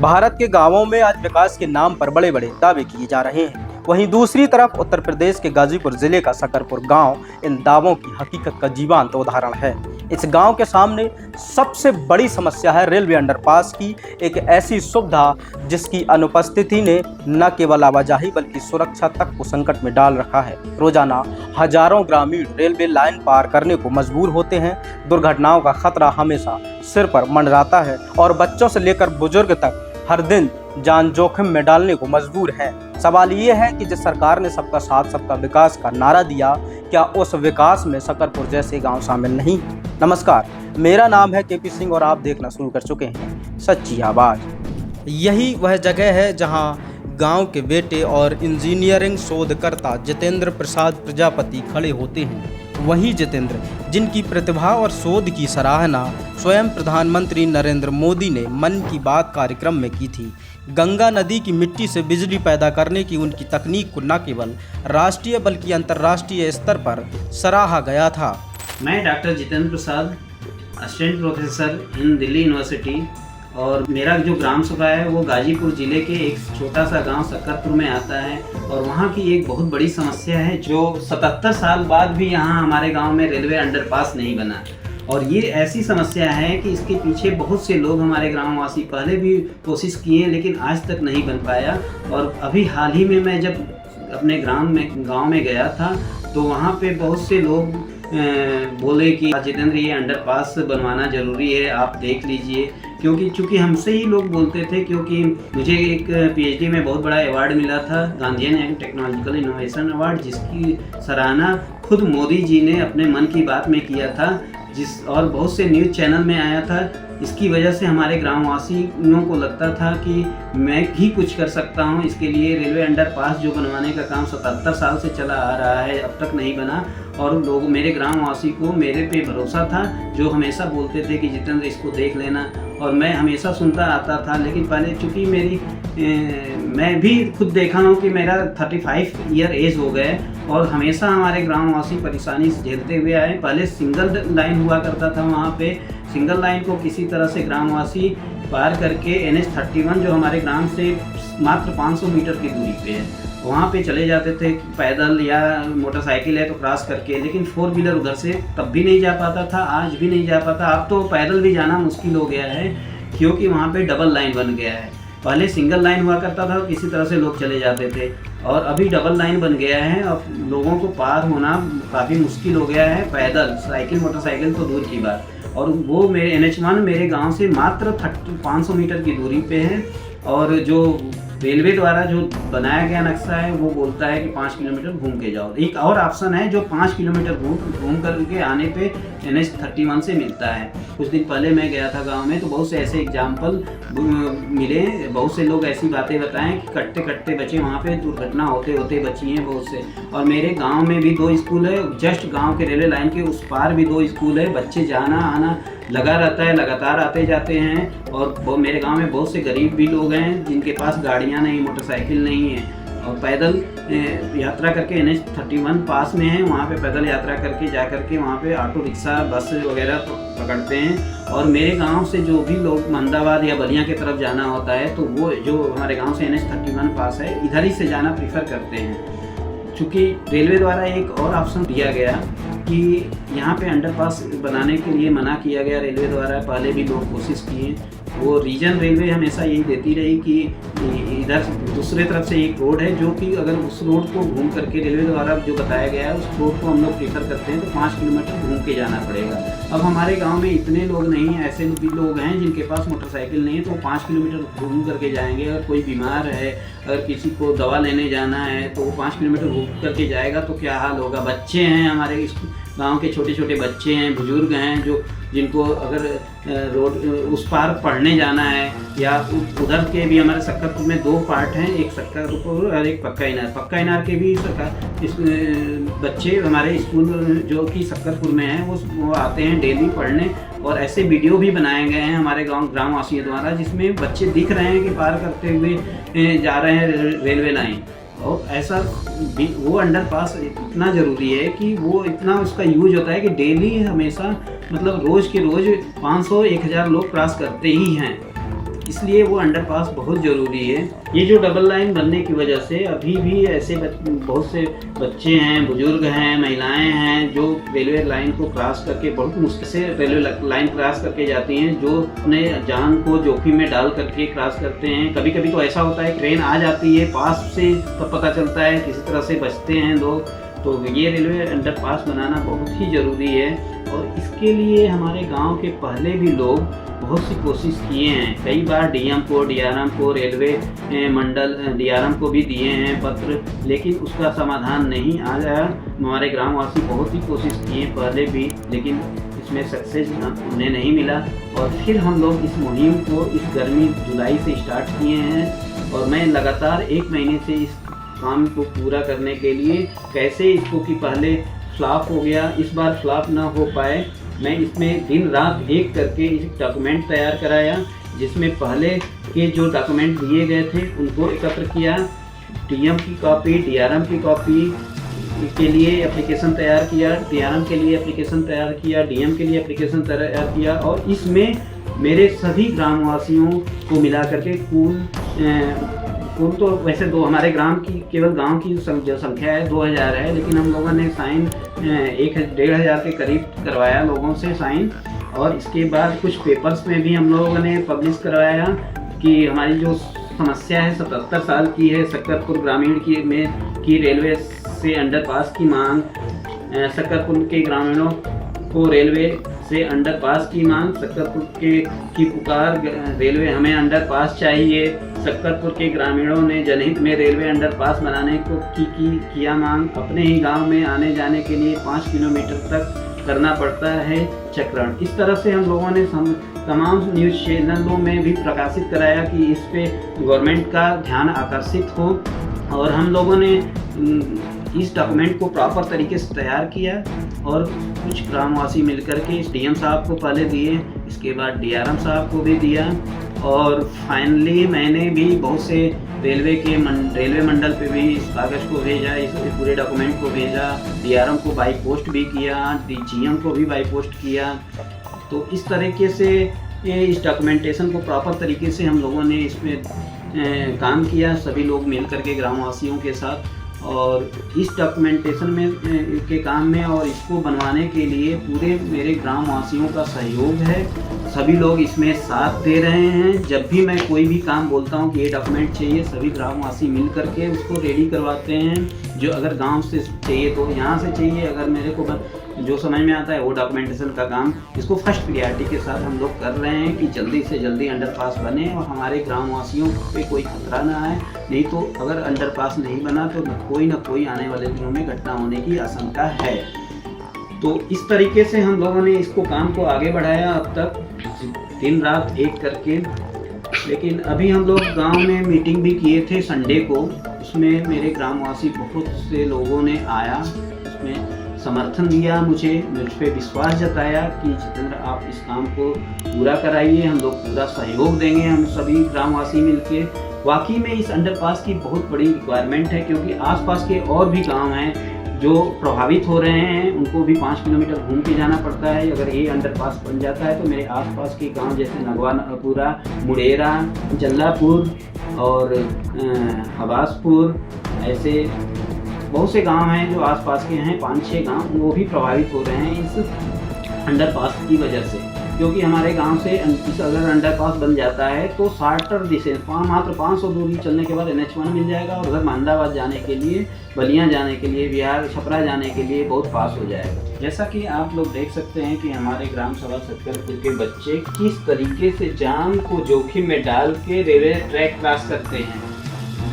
भारत के गांवों में आज विकास के नाम पर बड़े बड़े दावे किए जा रहे हैं। वहीं दूसरी तरफ उत्तर प्रदेश के गाजीपुर जिले का सकरपुर गांव इन दावों की हकीकत का जीवंत उदाहरण है। इस गांव के सामने सबसे बड़ी समस्या है रेलवे अंडरपास की, एक ऐसी सुविधा जिसकी अनुपस्थिति ने न केवल आवाजाही बल्कि सुरक्षा तक को संकट में डाल रखा है। रोजाना हजारों ग्रामीण रेलवे लाइन पार करने को मजबूर होते हैं। दुर्घटनाओं का खतरा हमेशा सिर पर मंडराता है और बच्चों से लेकर बुजुर्ग तक हर दिन जान जोखिम में डालने को मजबूर है। सवाल ये है कि जिस सरकार ने सबका साथ सबका विकास का नारा दिया, क्या उस विकास में सकरपुर जैसे गांव शामिल नहीं? नमस्कार, मेरा नाम है केपी सिंह और आप देखना शुरू कर चुके हैं सच्ची आवाज। यही वह जगह है जहां गांव के बेटे और इंजीनियरिंग शोधकर्ता जितेंद्र प्रसाद प्रजापति खड़े होते हैं। वही जितेंद्र जिनकी प्रतिभा और शोध की सराहना स्वयं प्रधानमंत्री नरेंद्र मोदी ने मन की बात कार्यक्रम में की थी। गंगा नदी की मिट्टी से बिजली पैदा करने की उनकी तकनीक को न केवल राष्ट्रीय बल्कि अंतर्राष्ट्रीय स्तर पर सराहा गया था। मैं doctor Jitendra Prasad, assistant professor in Delhi university, और मेरा जो ग्राम सभा है वो गाजीपुर ज़िले के एक छोटा सा गांव सकरपुर में आता है। और वहाँ की एक बहुत बड़ी समस्या है जो 77 साल बाद भी यहाँ हमारे गांव में रेलवे अंडरपास नहीं बना। और ये ऐसी समस्या है कि इसके पीछे बहुत से लोग हमारे ग्रामवासी पहले भी कोशिश किए लेकिन आज तक नहीं बन पाया। और अभी हाल ही में मैं जब अपने गाँव में गया था तो वहाँ पे बहुत से लोग बोले कि जितेंद्र ये अंडरपास बनवाना ज़रूरी है, आप देख लीजिए। क्योंकि चूँकि हमसे ही लोग बोलते थे, क्योंकि मुझे एक पीएचडी में बहुत बड़ा अवार्ड मिला था, Gandhian and technological innovation award, जिसकी सराहना खुद मोदी जी ने अपने मन की बात में किया था, और बहुत से न्यूज़ चैनल में आया था। इसकी वजह से हमारे ग्रामवासियों को लगता था कि मैं ही कुछ कर सकता हूं। इसके लिए रेलवे अंडरपास जो बनवाने का काम 77 साल से चला आ रहा है, अब तक नहीं बना। और लोग, मेरे ग्रामवासी को मेरे पे भरोसा था, जो हमेशा बोलते थे कि जितेंद्र इसको देख लेना, और मैं हमेशा सुनता आता था। लेकिन पहले चूँकि मैं भी खुद देखा हूँ कि मेरा 35 ईयर एज हो गए और हमेशा हमारे ग्रामवासी परेशानी झेलते हुए आए। पहले सिंगल लाइन हुआ करता था, वहाँ पे सिंगल लाइन को किसी तरह से ग्रामवासी पार करके NH31 जो हमारे ग्राम से मात्र 500 मीटर की दूरी पे है, वहाँ पे चले जाते थे पैदल या मोटरसाइकिल है तो क्रॉस करके। लेकिन 4 व्हीलर उधर से तब भी नहीं जा पाता था, आज भी नहीं जा पाता। अब तो पैदल भी जाना मुश्किल हो गया है क्योंकि वहाँ पे डबल लाइन बन गया है। पहले सिंगल लाइन हुआ करता था, किसी तरह से लोग चले जाते थे, और अभी डबल लाइन बन गया है। अब लोगों को पार होना काफ़ी मुश्किल हो गया है पैदल, साइकिल मोटरसाइकिल तो दूर की बात। और वो मेरे NH1 मेरे गांव से मात्र 500 मीटर की दूरी पे है। और जो रेलवे द्वारा जो बनाया गया नक्शा है वो बोलता है कि 5 किलोमीटर घूम के जाओ। एक और ऑप्शन है जो 5 किलोमीटर घूम करके आने पे NH31 से मिलता है। कुछ दिन पहले मैं गया था गांव में तो बहुत से ऐसे एग्जाम्पल मिले, बहुत से लोग ऐसी बातें बताएं कि कटते कटते बचे, वहाँ पे दुर्घटना होते होते बची हैं बहुत से। और मेरे गाँव में भी 2 स्कूल है, जस्ट गाँव के रेलवे लाइन के उस पार भी 2 स्कूल है। बच्चे जाना आना लगा रहता है, लगातार आते जाते हैं। और मेरे गांव में बहुत से गरीब भी लोग हैं जिनके पास गाड़ियां नहीं, मोटरसाइकिल नहीं है, और पैदल यात्रा करके NH31 पास में है, वहाँ पे पैदल यात्रा करके जा करके वहाँ पे ऑटो रिक्शा बस वगैरह पकड़ते हैं। और मेरे गांव से जो भी लोग मंदाबाद या बलिया की तरफ जाना होता है तो वो जो हमारे गाँव से NH31 पास है, इधर ही से जाना प्रीफर करते हैं। चूँकि रेलवे द्वारा एक और ऑप्शन दिया गया कि यहाँ पे अंडरपास बनाने के लिए मना किया गया रेलवे द्वारा, पहले भी लोग कोशिश किए। वो रीजन रेलवे हमेशा यही देती रही कि इधर दूसरे तरफ से एक रोड है, जो कि अगर उस रोड को घूम करके रेलवे द्वारा जो बताया गया है उस रोड को हम लोग प्रीफर करते हैं तो 5 किलोमीटर घूम के जाना पड़ेगा। अब हमारे गांव में इतने लोग नहीं हैं, ऐसे भी लोग हैं जिनके पास मोटरसाइकिल नहीं है, तो 5 किलोमीटर घूम करके जाएंगे। अगर कोई बीमार है, अगर किसी को दवा लेने जाना है तो वो 5 किलोमीटर घूम करके जाएगा तो क्या हाल होगा। बच्चे हैं, हमारे गांव के छोटे छोटे बच्चे हैं, बुजुर्ग हैं, जिनको अगर रोड उस पार पढ़ने जाना है, या उधर के भी हमारे सकरपुर में 2 पार्ट हैं, एक सकरपुर और एक पक्का इनार। पक्का इनार के भी बच्चे हमारे स्कूल जो कि सकरपुर में हैं वो आते हैं डेली पढ़ने। और ऐसे वीडियो भी बनाए गए हैं हमारे ग्रामवासियों द्वारा जिसमें बच्चे दिख रहे हैं कि पार करते हुए जा रहे हैं रेलवे लाइन। और ऐसा वो अंडरपास इतना ज़रूरी है कि वो इतना उसका यूज होता है कि डेली हमेशा मतलब रोज़ के रोज़ 500-1000 लोग क्रॉस करते ही हैं। इसलिए वो अंडरपास बहुत ज़रूरी है। ये जो डबल लाइन बनने की वजह से अभी भी ऐसे बहुत से बच्चे हैं, बुजुर्ग हैं, महिलाएं हैं जो रेलवे लाइन को क्रॉस करके बहुत मुश्किल से रेलवे लाइन क्रॉस करके जाती हैं, जो अपने जान को जोखिम में डाल करके क्रॉस करते हैं। कभी कभी तो ऐसा होता है ट्रेन आ जाती है पास से, तब पता चलता है, किसी तरह से बचते हैं लोग। तो ये रेलवे अंडरपास बनाना बहुत ही ज़रूरी है और इसके लिए हमारे गांव के पहले भी लोग बहुत सी कोशिश किए हैं। कई बार डीएम को, डीआरएम को, रेलवे मंडल डीआरएम को भी दिए हैं पत्र, लेकिन उसका समाधान नहीं आया। हमारे ग्रामवासी बहुत ही कोशिश किए पहले भी, लेकिन इसमें सक्सेस उन्हें नहीं मिला। और फिर हम लोग इस मुहिम को इस गर्मी जुलाई से स्टार्ट किए हैं और मैं लगातार 1 महीने से इस काम को पूरा करने के लिए कैसे इसको कि पहले फ्लॉप हो गया, इस बार फ्लॉप ना हो पाए, मैं इसमें दिन रात एक करके इस डॉक्यूमेंट तैयार कराया, जिसमें पहले के जो डॉक्यूमेंट दिए गए थे उनको एकत्र किया, डीएम की कॉपी, डीआरएम की कॉपी के लिए एप्लीकेशन तैयार किया, डीआरएम के लिए एप्लीकेशन तैयार किया, डीएम के लिए एप्लीकेशन तैयार किया और इसमें मेरे सभी ग्रामवासियों को मिला करके कुल तो वैसे दो हमारे ग्राम की केवल गांव की जो संख्या है 2000 है, लेकिन हम लोगों ने साइन 1,500 के करीब करवाया लोगों से साइन। और इसके बाद कुछ पेपर्स में भी हम लोगों ने पब्लिश करवाया कि हमारी जो समस्या है 77 साल की है, सक्करपुर ग्रामीण की रेलवे से अंडरपास की मांग, सक्करपुर के ग्रामीणों को रेलवे से अंडरपास की मांग, सक्करपुर की पुकार, रेलवे हमें अंडरपास चाहिए। सक्करपुर के ग्रामीणों ने जनहित में रेलवे अंडरपास बनाने को किया मांग। अपने ही गांव में आने जाने के लिए 5 किलोमीटर तक करना पड़ता है चक्रण। इस तरह से हम लोगों ने तमाम न्यूज़ चैनलों में भी प्रकाशित कराया कि इस पे गवर्नमेंट का ध्यान आकर्षित हो और हम लोगों ने इस डॉक्यूमेंट को प्रॉपर तरीके से तैयार किया और कुछ ग्रामवासी मिलकर के इस डीएम साहब को पहले दिए, इसके बाद डीआरएम साहब को भी दिया और फाइनली मैंने भी बहुत से रेलवे मंडल पे भी इस कागज़ को भेजा, इस पूरे डॉक्यूमेंट को भेजा, डीआरएम को बाई पोस्ट भी किया, डीजीएम को भी बाई पोस्ट किया। तो इस तरीके से इस डॉक्यूमेंटेशन को प्रॉपर तरीके से हम लोगों ने इसमें काम किया, सभी लोग मिल करके ग्रामवासियों के साथ। और इस डॉक्यूमेंटेशन में के काम में और इसको बनवाने के लिए पूरे मेरे ग्रामवासियों का सहयोग है, सभी लोग इसमें साथ दे रहे हैं। जब भी मैं कोई भी काम बोलता हूं कि ये डॉक्यूमेंट चाहिए, सभी ग्रामवासी मिल करके उसको रेडी करवाते हैं। जो अगर गांव से चाहिए तो यहाँ से चाहिए, अगर मेरे को जो समझ में आता है वो डॉक्यूमेंटेशन का काम इसको फर्स्ट प्रियॉरिटी के साथ हम लोग कर रहे हैं कि जल्दी से जल्दी अंडरपास बने और हमारे ग्रामवासियों पे कोई खतरा ना आए। नहीं तो अगर अंडरपास नहीं बना तो कोई ना कोई आने वाले दिनों में घटना होने की आशंका है। तो इस तरीके से हम लोगों ने इसको काम को आगे बढ़ाया अब तक दिन रात एक करके। लेकिन अभी हम लोग गांव में मीटिंग भी किए थे संडे को, उसमें मेरे ग्रामवासी बहुत से लोगों ने आया, उसमें समर्थन दिया, मुझ पे विश्वास जताया कि जितेंद्र आप इस काम को पूरा कराइए, हम लोग पूरा सहयोग देंगे, हम सभी ग्रामवासी मिलके। वाकई में इस अंडरपास की बहुत बड़ी रिक्वायरमेंट है क्योंकि आसपास के और भी गांव हैं जो प्रभावित हो रहे हैं, उनको भी 5 किलोमीटर घूम के जाना पड़ता है। अगर ये अंडरपास बन जाता है तो मेरे आसपास के गांव जैसे नगवापुरा, मुडेरा, जल्लापुर और हबासपुर, ऐसे बहुत से गांव हैं जो आसपास के हैं, 5-6 गांव, वो भी प्रभावित हो रहे हैं इस अंडरपास की वजह से। क्योंकि हमारे गांव से अगर अंडरपास बन जाता है तो शार्टर डिस्टेंस मात्र 500 दूरी चलने के बाद NH1 मिल जाएगा और उधर महमदाबाद जाने के लिए, बलिया जाने के लिए, बिहार छपरा जाने के लिए बहुत पास हो जाएगा। जैसा कि आप लोग देख सकते हैं कि हमारे ग्राम सभा सक्करपुर के बच्चे किस तरीके से जान को जोखिम में डाल के रेलवे ट्रैक क्रॉस करते हैं।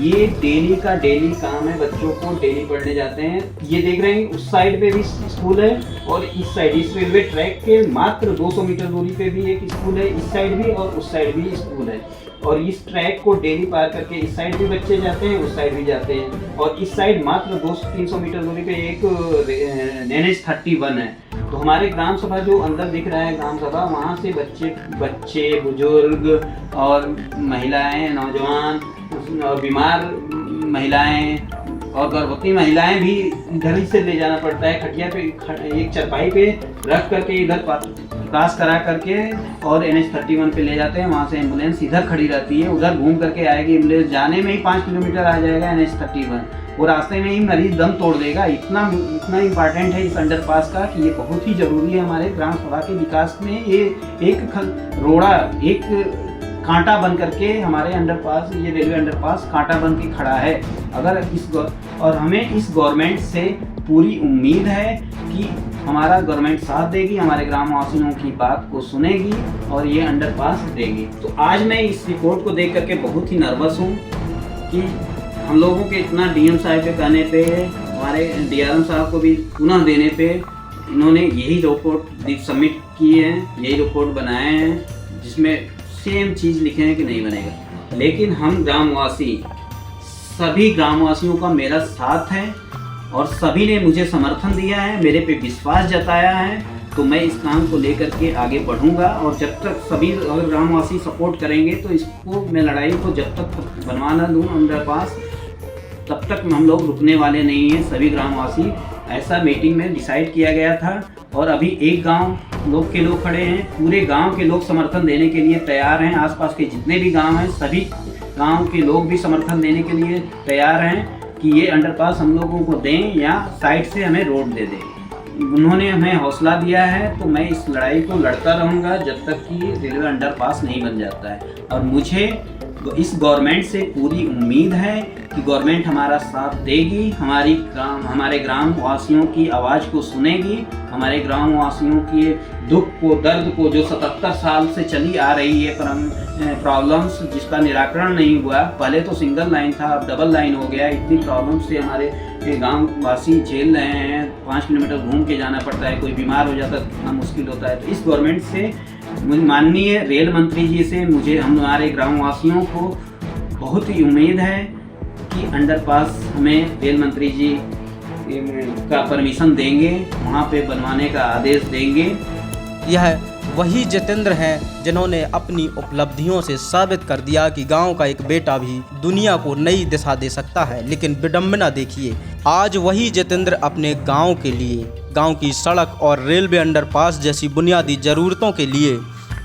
ये डेली का डेली काम है, बच्चों को डेली पढ़ने जाते हैं। ये देख रहे हैं उस साइड पे भी स्कूल है और इस साइड इस रेलवे ट्रैक के मात्र 200 मीटर दूरी पे भी एक स्कूल है, इस साइड भी और उस साइड भी स्कूल है। और इस ट्रैक को डेली पार करके इस साइड भी बच्चे जाते हैं, उस साइड भी जाते हैं। और इस साइड मात्र 200-300 मीटर दूरी पे एक NH31 है। तो हमारे ग्राम सभा जो अंदर दिख रहा है ग्राम सभा, वहाँ से बच्चे बुजुर्ग और महिलाएं, नौजवान और बीमार महिलाएं और गर्भवती महिलाएं भी इधर ही से ले जाना पड़ता है। खटिया पे एक चरपाई पे रख करके इधर क्रॉस करा करके और NH-31 पे ले जाते हैं। वहाँ से एम्बुलेंस इधर खड़ी रहती है, उधर घूम करके आएगी एम्बुलेंस, जाने में ही 5 किलोमीटर आ जाएगा NH-31, वो रास्ते में ही मरीज दम तोड़ देगा। इतना इम्पॉर्टेंट है इस अंडरपास का कि ये बहुत ही ज़रूरी है हमारे ग्राम सभा के विकास में। ये एक रोड़ा, एक कांटा बन करके हमारे अंडरपास, ये रेलवे अंडरपास कांटा बन के खड़ा है। अगर और हमें इस गवर्नमेंट से पूरी उम्मीद है कि हमारा गवर्नमेंट साथ देगी, हमारे ग्रामवासियों की बात को सुनेगी और ये अंडरपास देगी। तो आज मैं इस रिपोर्ट को देख करके बहुत ही नर्वस हूँ कि हम लोगों के इतना DM साहब के कहने पे, हमारे DRM साहब को भी पुनः देने पे, इन्होंने यही रिपोर्ट सबमिट की है, यही रिपोर्ट बनाए हैं जिसमें सेम चीज़ लिखे हैं कि नहीं बनेगा। लेकिन हम ग्रामवासी, सभी ग्रामवासियों का मेरा साथ है और सभी ने मुझे समर्थन दिया है, मेरे पे विश्वास जताया है, तो मैं इस काम को लेकर के आगे बढ़ूंगा। और जब तक सभी अगर ग्रामवासी सपोर्ट करेंगे तो इसको, मैं लड़ाई को जब तक बनवा ना दूँ अंडरपास, तब तक हम लोग रुकने वाले नहीं हैं। सभी ग्रामवासी, ऐसा मीटिंग में डिसाइड किया गया था और अभी एक गांव लोग के लोग खड़े हैं, पूरे गांव के लोग समर्थन देने के लिए तैयार हैं। आसपास के जितने भी गांव हैं, सभी गांव के लोग भी समर्थन देने के लिए तैयार हैं कि ये अंडरपास हम लोगों को दें या साइड से हमें रोड दे दें। उन्होंने हमें हौसला दिया है, तो मैं इस लड़ाई को लड़ता रहूँगा जब तक कि रेलवे अंडरपास नहीं बन जाता है। और मुझे इस गवर्नमेंट से पूरी उम्मीद है कि गवर्नमेंट हमारा साथ देगी, हमारे ग्राम वासियों की आवाज़ को सुनेगी, हमारे ग्राम वासियों के दुख को, दर्द को, जो 77 साल से चली आ रही है प्रॉब्लम्स, जिसका निराकरण नहीं हुआ। पहले तो सिंगल लाइन था, अब डबल लाइन हो गया। इतनी प्रॉब्लम्स से हमारे गांव वासी झेल रहे हैं। 5 किलोमीटर घूम के जाना पड़ता है, कोई बीमार हो जाता है तो कितना मुश्किल होता है। तो इस गवर्नमेंट से, माननीय रेल मंत्री जी से, मुझे, हमारे ग्रामवासियों को बहुत ही उम्मीद है कि अंडरपास हमें रेल मंत्री जी का परमिशन देंगे, वहाँ पे बनवाने का आदेश देंगे। यह वही जितेंद्र हैं जिन्होंने अपनी उपलब्धियों से साबित कर दिया कि गांव का एक बेटा भी दुनिया को नई दिशा दे सकता है। लेकिन विडंबना देखिए, आज वही जितेंद्र अपने गांव के लिए, गांव की सड़क और रेलवे अंडरपास जैसी बुनियादी ज़रूरतों के लिए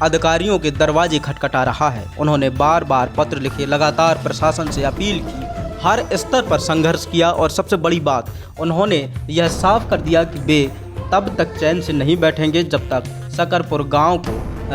अधिकारियों के दरवाजे खटखटा रहा है। उन्होंने बार बार पत्र लिखे, लगातार प्रशासन से अपील की, हर स्तर पर संघर्ष किया और सबसे बड़ी बात, उन्होंने यह साफ कर दिया कि वे तब तक चैन से नहीं बैठेंगे जब तक सकरपुर गांव को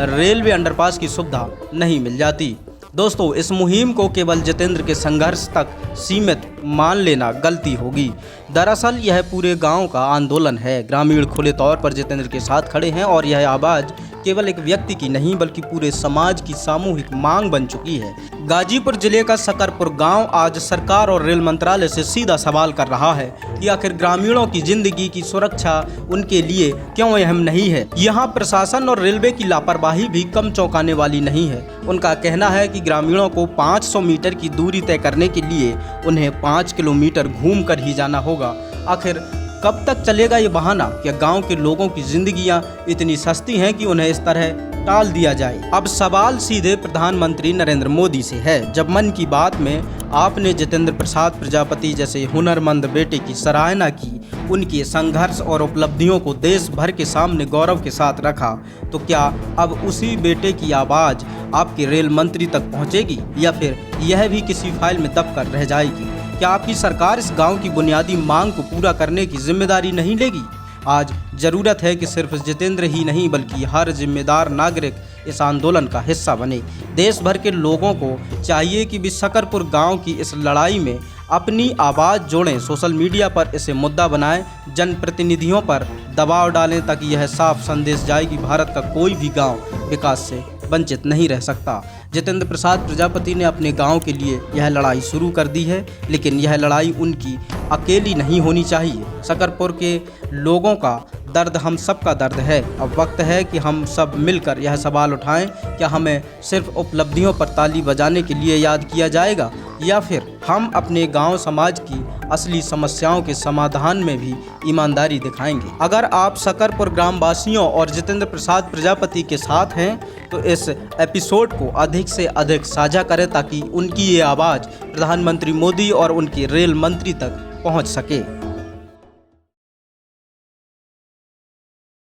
रेलवे अंडरपास की सुविधा नहीं मिल जाती। दोस्तों, इस मुहिम को केवल जितेंद्र के संघर्ष तक सीमित मान लेना गलती होगी। दरअसल यह पूरे गांव का आंदोलन है। ग्रामीण खुले तौर पर जितेंद्र के साथ खड़े हैं और यह आवाज़ केवल एक व्यक्ति की नहीं बल्कि पूरे समाज की सामूहिक मांग बन चुकी है। गाजीपुर जिले का सकरपुर गांव आज सरकार और रेल मंत्रालय से सीधा सवाल कर रहा है कि आखिर ग्रामीणों की जिंदगी की सुरक्षा उनके लिए क्यों अहम नहीं है। यहाँ प्रशासन और रेलवे की लापरवाही भी कम चौंकाने वाली नहीं है। उनका कहना है कि ग्रामीणों को 500 मीटर की दूरी तय करने के लिए उन्हें 5 किलोमीटर घूम कर ही जाना होगा। आखिर कब तक चलेगा ये बहाना? क्या गांव के लोगों की जिंदगियां इतनी सस्ती हैं कि उन्हें इस तरह टाल दिया जाए? अब सवाल सीधे प्रधानमंत्री नरेंद्र मोदी से है। जब मन की बात में आपने जितेंद्र प्रसाद प्रजापति जैसे हुनरमंद बेटे की सराहना की, उनके संघर्ष और उपलब्धियों को देश भर के सामने गौरव के साथ रखा, तो क्या अब उसी बेटे की आवाज़ आपके रेल मंत्री तक पहुंचेगी या फिर यह भी किसी फाइल में दब कर रह जाएगी? क्या आपकी सरकार इस गांव की बुनियादी मांग को पूरा करने की जिम्मेदारी नहीं लेगी? आज जरूरत है कि सिर्फ जितेंद्र ही नहीं बल्कि हर जिम्मेदार नागरिक इस आंदोलन का हिस्सा बने। देश भर के लोगों को चाहिए कि वे सकरपुर गांव की इस लड़ाई में अपनी आवाज़ जोड़ें, सोशल मीडिया पर इसे मुद्दा बनाएं, जनप्रतिनिधियों पर दबाव डालें ताकि यह साफ संदेश जाए कि भारत का कोई भी गांव विकास से वंचित नहीं रह सकता। जितेंद्र प्रसाद प्रजापति ने अपने गांव के लिए यह लड़ाई शुरू कर दी है, लेकिन यह लड़ाई उनकी अकेली नहीं होनी चाहिए। सकरपुर के लोगों का दर्द हम सबका दर्द है। अब वक्त है कि हम सब मिलकर यह सवाल उठाएं, क्या हमें सिर्फ उपलब्धियों पर ताली बजाने के लिए याद किया जाएगा या फिर हम अपने गांव समाज की असली समस्याओं के समाधान में भी ईमानदारी दिखाएंगे? अगर आप सकरपुर ग्रामवासियों और जितेंद्र प्रसाद प्रजापति के साथ हैं तो इस एपिसोड को अधिक से अधिक साझा करें ताकि उनकी ये आवाज़ प्रधानमंत्री मोदी और उनके रेल मंत्री तक पहुंच सके।